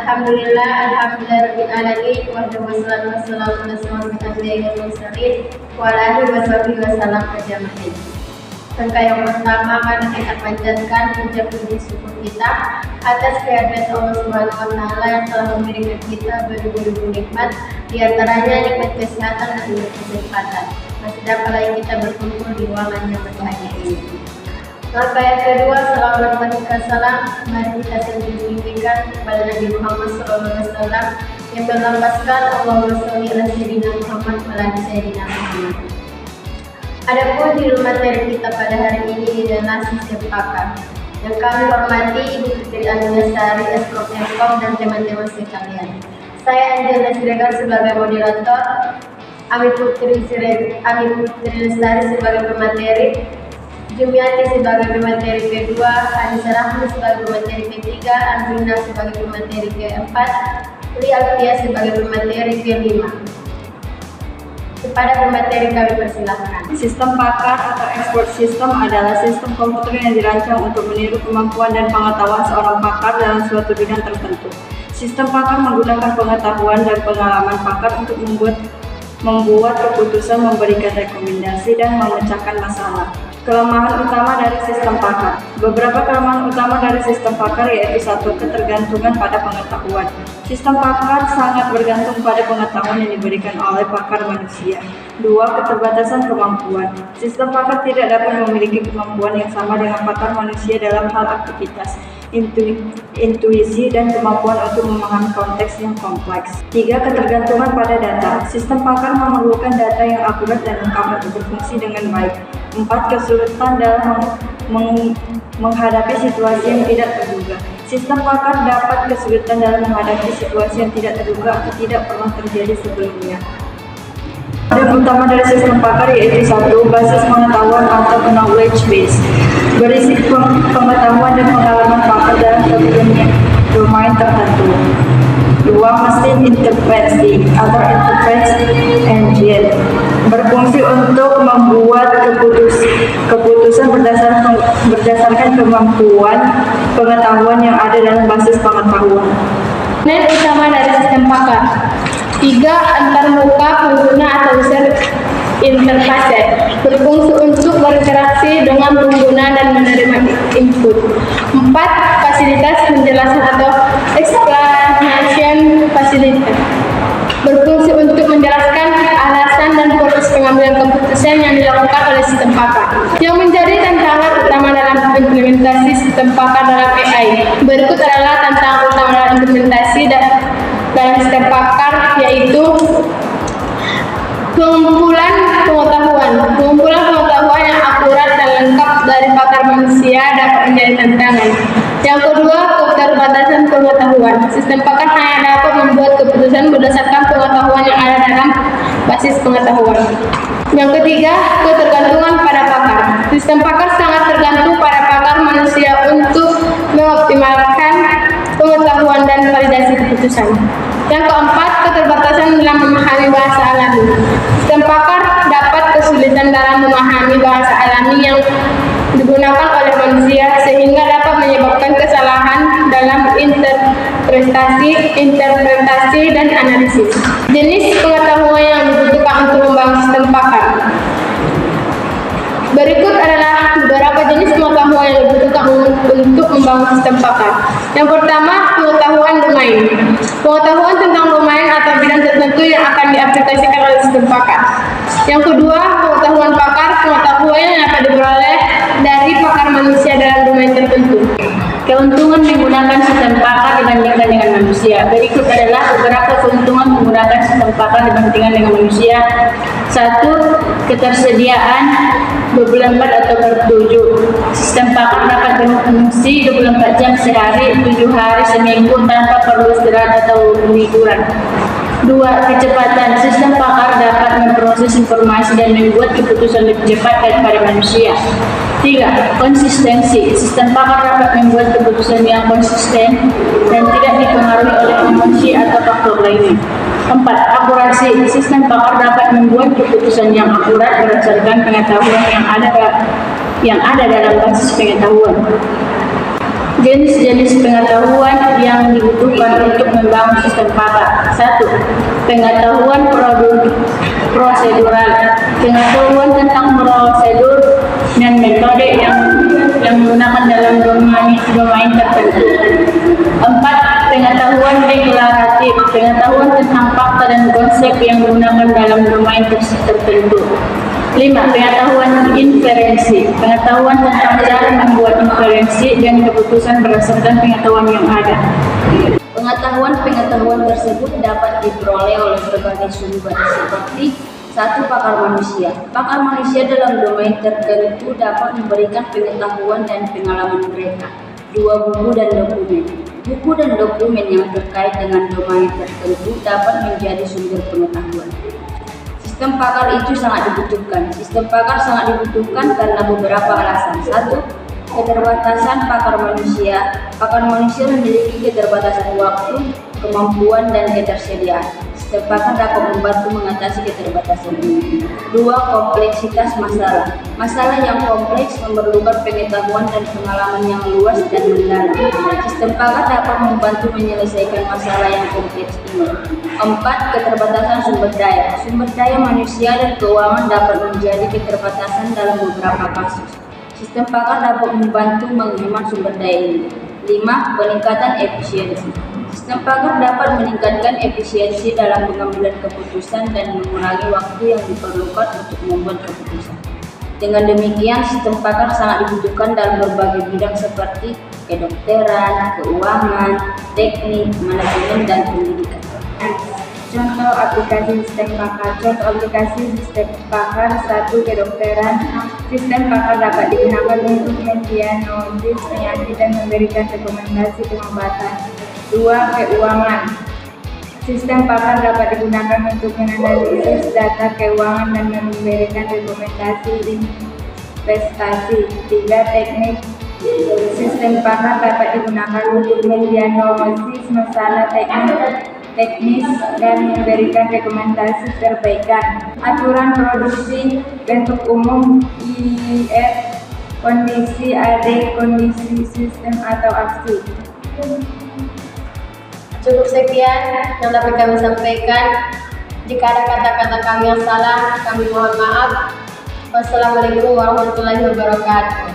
Alhamdulillahirabbil alamin wassalamu ala asyrofil mursalin wa ala alihi wasallam ajmain. Langkah yang pertama, mari kita panjatkan puja puji syukur kita atas kehadirat Allah Subhanahu wa taala yang telah memberikan kita berlimpah nikmat, di antaranya nikmat kesehatan dan nikmat kesempatan. Masih dapat lagi kita berkumpul di ruangan yang berbahagia ini. Langkah yang kedua, salawat dan salam mari kita sendirikan kepada Nabi Muhammad SAW yang berlambaskan Allahumma sholli ala sayyidina Muhammad wa ala sayyidina Muhammad. Adapun judul materi kita pada hari ini adalah sistem pakar. Yang kami hormati Ibu Fitri Aminasari, Eskom dan teman-teman sekalian. Saya Angela Siregar sebagai moderator, Ami Putri Lestari sebagai pemateri, Jumiati sebagai pemateri kedua, Anissa Rahmi sebagai pemateri ketiga, Arjuna sebagai pemateri keempat, Li Alfia sebagai pemateri kelima. Kepada pemateri kami persilahkan. Sistem pakar atau expert system adalah sistem komputer yang dirancang untuk meniru kemampuan dan pengetahuan seorang pakar dalam suatu bidang tertentu. Sistem pakar menggunakan pengetahuan dan pengalaman pakar untuk membuat keputusan, memberikan rekomendasi, dan memecahkan masalah. Kelemahan utama dari sistem pakar. Beberapa kelemahan utama dari sistem pakar yaitu 1. Ketergantungan pada pengetahuan. Sistem pakar sangat bergantung pada pengetahuan yang diberikan oleh pakar manusia. 2. Keterbatasan kemampuan. Sistem pakar tidak dapat memiliki kemampuan yang sama dengan pakar manusia dalam hal aktivitas, intuisi, dan kemampuan untuk memahami konteks yang kompleks. 3. Ketergantungan pada data. Sistem pakar memerlukan data yang akurat dan lengkap untuk berfungsi dengan baik. 4. Kesulitan dalam menghadapi situasi yang tidak terduga. Sistem pakar dapat kesulitan dalam menghadapi situasi yang tidak terduga atau tidak pernah terjadi sebelumnya. Yang utama dari sistem pakar yaitu 1. Basis pengetahuan atau knowledge base, berisi pengetahuan dan pengalaman pakar dalam suatu domain tertentu. 2. Mesin intervensi atau interference engine, berfungsi untuk membuat keputusan berdasarkan kemampuan pengetahuan yang ada dalam basis pengetahuan. Komponen utama dari sistem pakar. 3. Antarmuka pengguna atau user interface, berfungsi untuk berinteraksi dengan pengguna dan menerima input. 4. Fasilitas penjelasan atau explanation facility, berfungsi untuk menjelaskan alasan dan proses pengambilan keputusan yang dilakukan oleh sistem pakar. Yang menjadi tantangan utama dalam implementasi sistem pakar dalam AI. Berikut adalah tantangan utama dalam implementasi dalam sistem pakar, yaitu pengumpulan pengetahuan yang akurat dan lengkap dari pakar manusia dapat menjadi tantangan. Yang kedua, keterbatasan pengetahuan. Sistem pakar hanya dapat membuat keputusan berdasarkan pengetahuan yang ada dalam basis pengetahuan. Yang ketiga, ketergantungan pada pakar. Sistem pakar sangat tergantung pada pakar manusia untuk mengoptimalkan pengetahuan dan validasi keputusan. Yang keempat, keterbatasan dalam memahami bahasa alami. Sistem pakar dapat kesulitan dalam memahami bahasa alami yang digunakan oleh manusia sehingga dapat menyebabkan kesalahan dalam interpretasi dan analisis. Jenis pengetahuan yang dibutuhkan untuk membangun sistem pakar. Berikut adalah beberapa jenis pengetahuan yang dibutuhkan untuk membangun sistem pakar. Yang pertama, pengetahuan domain. Pengetahuan tentang domain atau bidang tertentu yang akan diaplikasikan oleh sistem pakar. Yang kedua, pengetahuan pakar, pengetahuan yang dapat diperoleh dari pakar manusia dalam domain tertentu. Keuntungan menggunakan sistem pakar dibandingkan dengan manusia. Berikut adalah beberapa keuntungan menggunakan sistem pakar dibandingkan dengan manusia. 1. Ketersediaan 24 atau per-7. Sistem pakar dapat berfungsi 24 jam sehari, 7 hari seminggu tanpa perlu istirahat atau liburan. 2. Kecepatan. Sistem pakar dapat memproses informasi dan membuat keputusan lebih cepat daripada manusia. 3. Konsistensi. Sistem pakar dapat membuat keputusan yang konsisten dan tidak dipengaruhi oleh emosi atau faktor lainnya. 4. Akurasi. Sistem pakar dapat membuat keputusan yang akurat berdasarkan pengetahuan yang ada dalam basis pengetahuan. Jenis-jenis pengetahuan yang dibutuhkan untuk membangun sistem pakar. 1. Pengetahuan prosedural. Pengetahuan tentang prosedur dan metode yang digunakan dalam domain tertentu. 4. Pengetahuan deklaratif. Pengetahuan tentang fakta dan konsep yang digunakan dalam domain tertentu. 5. Pengetahuan inferensi. Pengetahuan tentang cara membuat inferensi dan keputusan berdasarkan pengetahuan yang ada. Pengetahuan tersebut dapat diperoleh oleh berbagai sumber seperti 1. Pakar manusia. Pakar manusia dalam domain tertentu dapat memberikan pengetahuan dan pengalaman mereka. 2. Buku dan dokumen. Buku dan dokumen yang terkait dengan domain tertentu dapat menjadi sumber pengetahuan. Sistem pakar itu sangat dibutuhkan. Sistem pakar sangat dibutuhkan karena beberapa alasan. 1. Keterbatasan pakar manusia. Pakar manusia memiliki keterbatasan waktu, kemampuan, dan ketersediaan. Sistem pakar dapat membantu mengatasi keterbatasan ini. 2. Kompleksitas masalah. Masalah yang kompleks memerlukan pengetahuan dan pengalaman yang luas dan mendalam. Sistem pakar dapat membantu menyelesaikan masalah yang kompleks ini. 4. Keterbatasan sumber daya. Sumber daya manusia dan keuangan dapat menjadi keterbatasan dalam beberapa kasus. Sistem pakar dapat membantu menghemat sumber daya ini. 5. Peningkatan efisiensi. Sistem pakar dapat meningkatkan efisiensi dalam pengambilan keputusan dan mengurangi waktu yang diperlukan untuk membuat keputusan. Dengan demikian, sistem pakar sangat dibutuhkan dalam berbagai bidang seperti kedokteran, keuangan, teknik, manajemen, dan pendidikan. Contoh aplikasi sistem pakar. Contoh aplikasi sistem pakar. 1. Kedokteran. Sistem pakar dapat digunakan untuk mendiagnosis penyakit dan memberikan rekomendasi pengobatan. 2. Keuangan. Sistem pakar dapat digunakan untuk menganalisis data keuangan dan memberikan rekomendasi investasi. 3. Teknik. Sistem pakar dapat digunakan untuk mendiagnosis masalah teknis dan memberikan rekomendasi perbaikan. Aturan produksi bentuk umum IF, kondisi AD, kondisi sistem atau aksi. Cukup sekian yang dapat kami sampaikan. Jika ada kata-kata kami yang salah, kami mohon maaf. Wassalamualaikum warahmatullahi wabarakatuh.